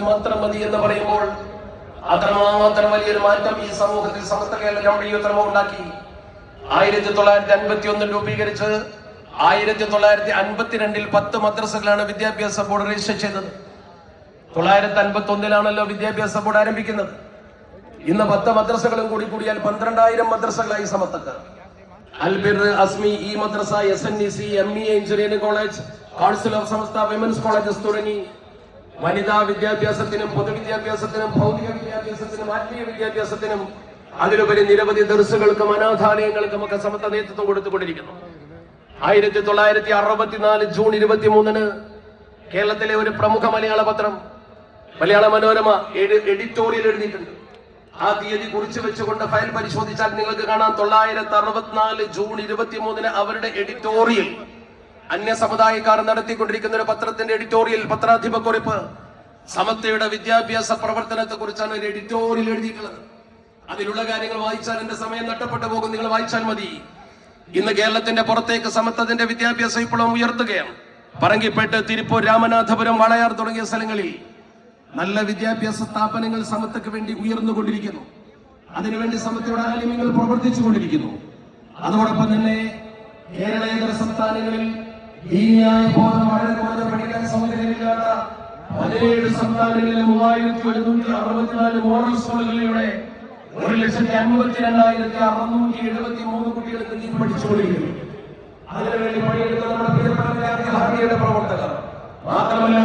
മാത്രം മതി എന്ന് പറയുമ്പോൾ അത്രമാത്രം വലിയൊരു മാറ്റം ഈ സമൂഹത്തിൽ സമസ്ത കേരള ജംഇയ്യത്തുൽ ഉലമ ഉണ്ടാക്കി. 1951 രൂപീകരിച്ച് 1952 10 മദ്രസകളാണ് വിദ്യാഭ്യാസ ബോർഡ് രജിസ്റ്റർ ചെയ്തത്. 951 വിദ്യാഭ്യാസ ബോർഡ് ആരംഭിക്കുന്നത്. ഇന്ന് 10 മദ്രസകളും കൂടിയാൽ 12,000 മദ്രസകളായി സമസ്തക്ക്. അൽബിർ, അസ്മി, ഈ മദ്രസ, SNEC, ME engineering college, council of Samastha women's colleges തുടങ്ങി വനിതാ വിദ്യാഭ്യാസത്തിനും പൊതുവിദ്യാഭ്യാസത്തിനും ഭൗതിക വിദ്യാഭ്യാസത്തിനും ആത്മീയ വിദ്യാഭ്യാസത്തിനും അതിലുപരി നിരവധി ദർസുകൾക്കും അനാഥാലയങ്ങൾക്കും ഒക്കെ സമസ്ത നേതൃത്വം കൊടുത്തുകൊണ്ടിരിക്കുന്നു. 1964 ജൂൺ 23 കേരളത്തിലെ ഒരു പ്രമുഖ മലയാള പത്രം മലയാള മനോരമ എഡിറ്റോറിയൽ എഴുതിയിട്ടുണ്ട്. ആ തീയതി കുറിച്ചു വെച്ചുകൊണ്ട് ഫയൽ പരിശോധിച്ചാൽ നിങ്ങൾക്ക് കാണാം 1964 ജൂൺ 23 അവരുടെ എഡിറ്റോറിയൽ, അന്യ സമുദായക്കാർ നടത്തിക്കൊണ്ടിരിക്കുന്ന ഒരു പത്രത്തിന്റെ എഡിറ്റോറിയൽ, പത്രാധിപക്കുറിപ്പ്, സമസ്തയുടെ വിദ്യാഭ്യാസ പ്രവർത്തനത്തെ കുറിച്ചാണ് ഒരു എഡിറ്റോറിയൽ എഴുതിയിട്ടുള്ളത്. അതിലുള്ള കാര്യങ്ങൾ വായിച്ചാൽ എന്റെ സമയം നഷ്ടപ്പെട്ടു പോകും, നിങ്ങൾ വായിച്ചാൽ മതി. ഇന്ന് കേരളത്തിന്റെ പുറത്തേക്ക് സമസ്തത്തിന്റെ വിദ്യാഭ്യാസ വിപ്ലവം ഉയർത്തുകയാണ്. പറങ്കിപ്പേട്ട്, തിരുപ്പൂർ, രാമനാഥപുരം, വാളയാർ തുടങ്ങിയ സ്ഥലങ്ങളിൽ നല്ല വിദ്യാഭ്യാസ സ്ഥാപനങ്ങൾ സമസ്തക്ക് വേണ്ടി ഉയർന്നുകൊണ്ടിരിക്കുന്നു. അതിനുവേണ്ടി സമസ്തയുടെ ആലിമ്യങ്ങൾ പ്രവർത്തിച്ചു കൊണ്ടിരിക്കുന്നു. അതോടൊപ്പം തന്നെ കേരളേതര സംസ്ഥാനങ്ങളിൽ ദീനിയായ ബോധം വളരെ കുറഞ്ഞ പഠിക്കാൻ സൗകര്യമില്ലാത്ത 17 സംസ്ഥാനങ്ങളിലെ 3764 മോഡൽ സ്കൂളുകളിലൂടെ 1,52,673 കുട്ടികൾക്ക് ദീൻ പഠിച്ചുകൊണ്ടിരിക്കുന്നു. അതിനുവേണ്ടി പണിയെടുക്കുന്ന നമ്മുടെ പ്രിയപ്പെട്ട വിദ്യാർത്ഥിയുടെ പ്രവർത്തകർ മാത്രമല്ല,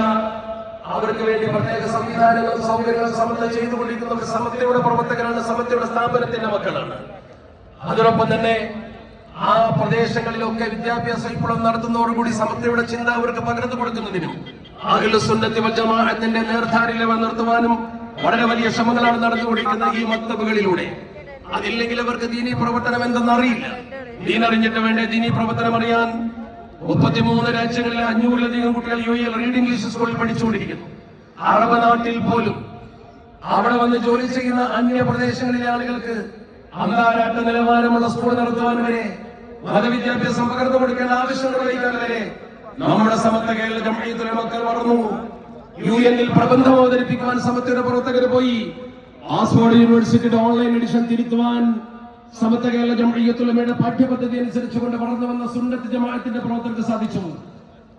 അവർക്ക് വേണ്ടി പ്രത്യേക സംവിധാനങ്ങളും സൗകര്യങ്ങളും സമസ്ത ചെയ്തുകൊണ്ടിരിക്കുന്നവർ സമസ്തയുടെ പ്രവർത്തകരാണ്, സമസ്തയുടെ സ്ഥാപനത്തിന്റെ മക്കളാണ്. അതോടൊപ്പം തന്നെ ആ പ്രദേശങ്ങളിലൊക്കെ വിദ്യാഭ്യാസ വിപ്ലവം നടത്തുന്നതോടുകൂടി സമസ്തയുടെ ചിന്ത അവർക്ക് പകർന്നു കൊടുക്കുന്നതിനും അഹ്ലുസ് സുന്നത്തി വൽ ജമാഅത്തിന്റെ നേർധാരയിൽ നിർത്തുവാനും വളരെ വലിയ ശ്രമങ്ങളാണ് നടന്നുകൊണ്ടിരിക്കുന്നത് ഈ മക്തബുകളിലൂടെ. അതില്ലെങ്കിൽ അവർക്ക് ദീനീ പ്രവർത്തനം എന്തെന്നറിയില്ല. ദീൻ അറിഞ്ഞിട്ട് വേണ്ടേ ദീനീ പ്രവർത്തനം അറിയാൻ. 33 രാജ്യങ്ങളിലെ 500-ലധികം കുട്ടികൾ UAE റീഡ് ഇംഗ്ലീഷ് സ്കൂളിൽ പഠിച്ചുകൊണ്ടിരിക്കുന്നു. അറബ് നാട്ടിൽ പോലും അവിടെ വന്ന് ജോലി ചെയ്യുന്ന അന്യ പ്രദേശങ്ങളിലെ ആളുകൾക്ക് അന്താരാഷ്ട്ര നിലവാരമുള്ള സ്കൂൾ നടത്തുവാൻ വരെ, മതവിദ്യാഭ്യാസം പകർന്നു കൊടുക്കേണ്ട ആവശ്യം നിർവഹിക്കാൻ വരെ നമ്മുടെ സമസ്ത കേരള ജംഇയ്യത്തുൽ ഉലമ വളർന്നു. UN പ്രബന്ധം അവതരിപ്പിക്കുവാൻ സമസ്തയുടെ പ്രവർത്തകർ പോയി. ഓക്സ്ഫോർഡ് യൂണിവേഴ്സിറ്റിയുടെ ഓൺലൈൻ എഡിഷൻ തിരുത്തുവാൻ സമസ്ത കേരള ജംഇയ്യത്തുൽ ഉലമയുടെ പാഠ്യപദ്ധതി അനുസരിച്ചുകൊണ്ട് വളർന്നു വന്ന സുന്നത്ത് ജമാഅത്തിന്റെ പ്രവർത്തനത്തിന് സാധിച്ചു.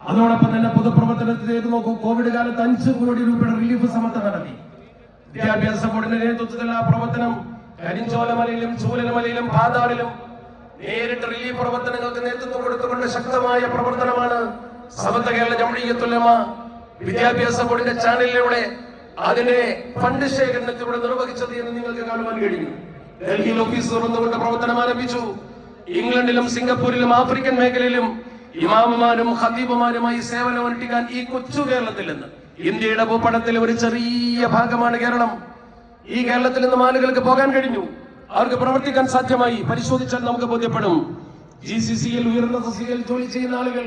അതോടൊപ്പം തന്നെ പൊതുപ്രവർത്തനത്തിൽ ചെയ്തു നോക്കൂ. കോവിഡ് കാലത്ത് 5 കോടി രൂപയുടെ റിലീഫ് സമസ്ത നടത്തി. വിദ്യാഭ്യാസ ബോർഡിന്റെ നേതൃത്വത്തിൽ ആ പ്രവർത്തനം കരിഞ്ചോലമലയിലും ചൂലമലയിലും പാതാറിലും നേരിട്ട് റിലീഫ് പ്രവർത്തനങ്ങൾക്ക് നേതൃത്വം കൊടുത്തുകൊണ്ട് ശക്തമായ പ്രവർത്തനമാണ് സമസ്ത കേരള ജംഇയ്യത്തുൽ ഉലമ വിദ്യാഭ്യാസ ബോർഡിന്റെ ചാനലിലൂടെ അതിന്റെ ഫണ്ട് ശേഖരണത്തിലൂടെ നിർവഹിച്ചത് എന്ന് നിങ്ങൾക്ക് കാണുവാൻ കഴിയും. ഡൽഹിയിൽ ഓഫീസ് തുറന്നുകൊണ്ട് പ്രവർത്തനം ആരംഭിച്ചു. ഇംഗ്ലണ്ടിലും സിംഗപ്പൂരിലും ആഫ്രിക്കൻ മേഖലയിലും ഇമാമുമാരും ഖതീബുമാരുമായി സേവനമനുഷ്ഠിക്കാൻ ഈ കൊച്ചു കേരളത്തിൽ നിന്ന്, ഇന്ത്യയുടെ ഭൂപടത്തിലെ ഒരു ചെറിയ ഭാഗമാണ് കേരളം. ഈ കേരളത്തിൽ നിന്നും ആളുകൾക്ക് പോകാൻ കഴിഞ്ഞു, അവർക്ക് പ്രവർത്തിക്കാൻ സാധ്യമായി. പരിശോധിച്ചാൽ നമുക്ക് ബോധ്യപ്പെടും. GCCയിൽ ഉയർന്ന തസ്തികയിൽ ജോലി ചെയ്യുന്ന ആളുകൾ,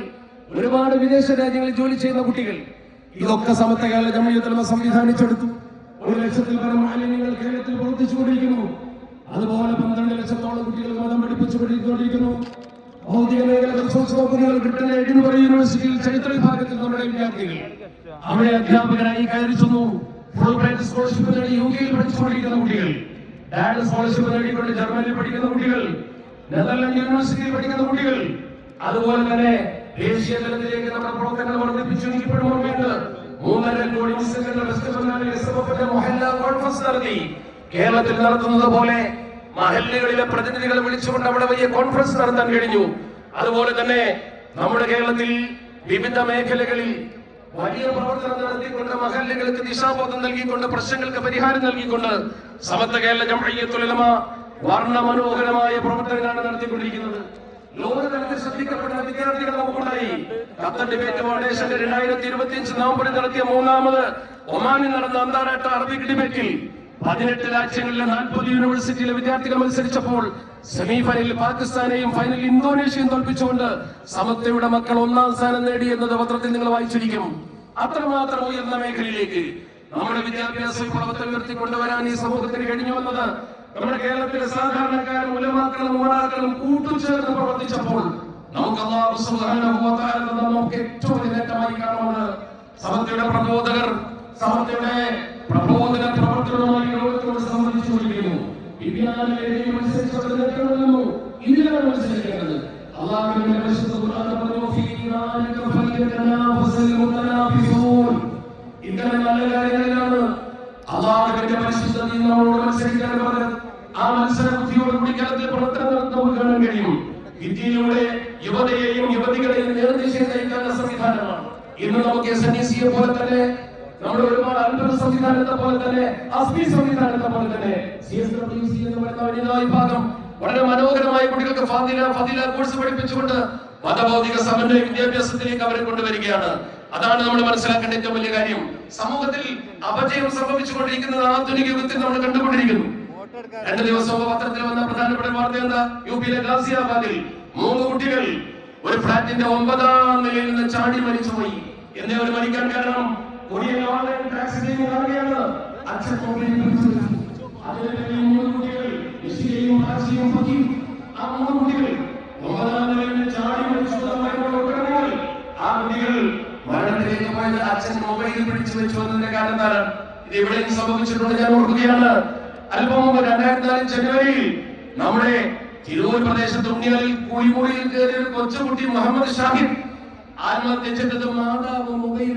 ഒരുപാട് വിദേശ രാജ്യങ്ങളിൽ ജോലി ചെയ്യുന്ന കുട്ടികൾ, ഇതൊക്കെ സമസ്ത കേരള ജംഇയ്യത്തുൽ ഉലമ സംവിധാനിച്ചെടുത്തു. 1 ലക്ഷത്തിൽ പരം ആലിമ്യങ്ങൾ കേരളത്തിൽ പ്രവർത്തിച്ചുകൊണ്ടിരിക്കുന്നു. അതുപോലെ 12 ലക്ഷത്തോളം കുട്ടികൾ മതം പഠിപ്പിച്ചുകൊണ്ടിരിക്കുന്നു. ഭൗതിക മേഖല പരിശോധിച്ച് നോക്കുന്ന ബ്രിട്ടനിലെ എഡിൻബറ യൂണിവേഴ്സിറ്റിയിൽ ചരിത്ര വിഭാഗത്തിൽ നമ്മുടെ വിദ്യാർത്ഥികൾ അവിടെ അധ്യാപകരായി കയറി ചെന്നു. ഫുൾ ബ്രൈറ്റ് സ്കോളർഷിപ്പ് നേടി UK-യിൽ പഠിച്ചുകൊണ്ടിരിക്കുന്ന കുട്ടികൾ, ഡാഡ് സ്കോളർഷിപ്പ് നേടിക്കൊണ്ട് ജർമ്മനിയിൽ പഠിക്കുന്ന കുട്ടികൾ, നെതർലൻഡ് യൂണിവേഴ്സിറ്റിയിൽ പഠിക്കുന്ന കുട്ടികൾ, അതുപോലെ തന്നെ ദേശീയ തലത്തിലേക്ക് നമ്മുടെ പ്രവർത്തനങ്ങൾ വർദ്ധിപ്പിച്ചു. ഇപ്പോഴും ഓർമ്മയുണ്ട്, 3.5 കോടി മുസ്ലിങ്ങളുടെ വെസ്റ്റ് ബംഗാളിൽ SFF മൊഹല്ല കോൺഫറൻസ് നടത്തി. കേരളത്തിൽ നടത്തുന്നത് പോലെ മഹല്ലുകളിലെ പ്രതിനിധികളെ വിളിച്ചുകൊണ്ട് അവിടെ വലിയ കോൺഫറൻസ് നടത്താൻ കഴിഞ്ഞു. അതുപോലെ തന്നെ നമ്മുടെ കേരളത്തിൽ വിവിധ മേഖലകളിൽ വലിയ പ്രവർത്തനം നടത്തിക്കൊണ്ട് മഹല്ലുകൾക്ക് ദിശാബോധം നൽകിക്കൊണ്ട് പ്രശ്നങ്ങൾക്ക് പരിഹാരം നൽകിക്കൊണ്ട് സമസ്ത കേരള ജംഇയ്യത്തുൽ ഉലമ വർണ്ണ മനോഹരമായ പ്രവർത്തനങ്ങളാണ് നടത്തിക്കൊണ്ടിരിക്കുന്നത്. ലോകതലത്തിൽ ശ്രദ്ധിക്കപ്പെടുന്ന വിദ്യാർത്ഥികൾ നമുക്കുണ്ടായി. ഖത്തർ ഡിബേറ്റ് ഫൗണ്ടേഷന്റെ 2025 നവംബറിൽ നടത്തിയ 3ാമത് ഒമാനിൽ നടന്ന അന്താരാഷ്ട്ര അറബിക് ഡിബേറ്റിൽ 18 രാജ്യങ്ങളിലെ 40 യൂണിവേഴ്സിറ്റിയിലെ വിദ്യാർത്ഥികൾ മത്സരിച്ചപ്പോൾ സെമി ഫൈനലിൽ പാകിസ്ഥാനെയും ഫൈനലിൽ ഇന്തോനേഷ്യയും തോൽപ്പിച്ചുകൊണ്ട് സമസ്തയുടെ മക്കൾ 1ാം സ്ഥാനം നേടി എന്നത് പത്രത്തിൽ നിങ്ങൾ വായിച്ചിരിക്കും. അത്രമാത്രം ഉയർന്ന മേഖലയിലേക്ക് നമ്മുടെ വിദ്യാഭ്യാസ വിപ്ലവത്തെ ഉയർത്തിക്കൊണ്ടുവരാൻ ഈ സമൂഹത്തിന് കഴിഞ്ഞുവെന്നത് നമ്മുടെ കേരളത്തിലെ സാധാരണക്കാരും ഉലമാക്കളും ഉമറാക്കളും കൂട്ടുചേർന്ന് പ്രവർത്തിച്ചപ്പോൾ നമുക്ക് അല്ലാഹു സുബ്ഹാനഹു വ തആല നമുക്ക് ഏറ്റവും നേട്ടമായി കാണുന്നത് സമസ്തയുടെ പ്രബോധകർ, സമത്വയുടെ പ്രബോധന പ്രവർത്തനവുമായി ലോകത്തോട് സംബന്ധിച്ചുകൊണ്ടിരിക്കുന്നു. വിജ്ഞാനവേദിയിൽ മത്സരിച്ചവർ നേട്ടങ്ങളുന്നു. ഇതിലാണ് മത്സരിക്കേണ്ടത്. അല്ലാഹുവിന്റെ പരിശുദ്ധ ഖുർആൻ പറഞ്ഞു, ഫീ ദാലിക ഫലിയതനാഫസൽ മുതനാഫിസൂൻ. ഇത്തരം നല്ല കാര്യങ്ങളിലാണ് അല്ലാഹുവിന്റെ പരിശുദ്ധ ദീൻ നമ്മളോട് മത്സരിക്കാൻ പറഞ്ഞത്. ആ മത്സര ബുദ്ധിയോടുകൂടി കാലത്തിൽ പ്രവർത്തനം നമുക്ക് കാണാൻ കഴിയും. വിദ്യയിലൂടെ യുവതയെയും യുവതികളെയും നേർദിശയിൽ നയിക്കാനുള്ള സംവിധാനമാണ്. ഇന്ന് നമുക്ക് SNEC പോലെ തന്നെ നമ്മുടെ ഒരുപാട് അത്ഭുത സംവിധാനത്തെ പോലെ തന്നെ അസ്മി സംവിധാനത്തെ പോലെ തന്നെ CSWC എന്ന് പറയുന്ന വനിതാ വിഭാഗം വളരെ മനോഹരമായ കുട്ടികൾക്ക് ഫദില കോഴ്സ് പഠിപ്പിച്ചുകൊണ്ട് മതഭൗതിക സമന്വയ വിദ്യാഭ്യാസത്തിലേക്ക് അവരെ കൊണ്ടുവരികയാണ്. അതാണ് നമ്മൾ മനസ്സിലാക്കേണ്ട ഏറ്റവും വലിയ കാര്യം. സമൂഹത്തിൽ അപജയം സംഭവിച്ചുകൊണ്ടിരിക്കുന്നത് ആധുനിക യുഗത്തിൽ നമ്മൾ കണ്ടുകൊണ്ടിരിക്കുന്നു. 2 ദിവസം മുമ്പ് പത്രത്തിൽ വന്ന പ്രധാനപ്പെട്ട വാർത്ത എന്താ? യുപിയിലെ ഗാസിയാബാദിൽ 3 കുട്ടികൾ ഒരു ഫ്ലാറ്റിന്റെ 9ാം നിലയിൽ നിന്ന് ചാടി മരിച്ചുപോയി. എന്നേ ഒരു മരിക്കാൻ കാരണം കൊറിയൻ ഓൺലൈൻ ടാക്സിയും കാണുകയാണ്. അച്ഛൻ മൊബൈലിൽ പിടിച്ചു. അതിലെ 3 കുട്ടികൾ മിഷിയും ആശിയും ഫക്കീം, ആ 3 കുട്ടികൾ 9ാം നിലയിൽ നിന്ന് ചാടി മരിച്ചു. ആ കുട്ടികൾ മരണത്തിലേക്ക് പോയത് അച്ഛൻ മൊബൈലിൽ പിടിച്ചു വെച്ചു എന്നതിന്റെ കാരണത്താലാണ്. ഇത് എവിടെയും സംഭവിച്ചിട്ടുണ്ട് ഞാൻ ഓർക്കുകയാണ്. അല്പം മുമ്പ് 2004 ജനുവരിയിൽ നമ്മുടെ തിരൂർ പ്രദേശത്ത് ഉണ്ണിയാലിൽ കുളിമുറിയിൽ കയറിയ ഒരു കൊച്ചുകുട്ടി മുഹമ്മദ് ഷാഹിദ് ആത്മഹത്യ ചെയ്തത് മാതാവ് മൊബൈൽ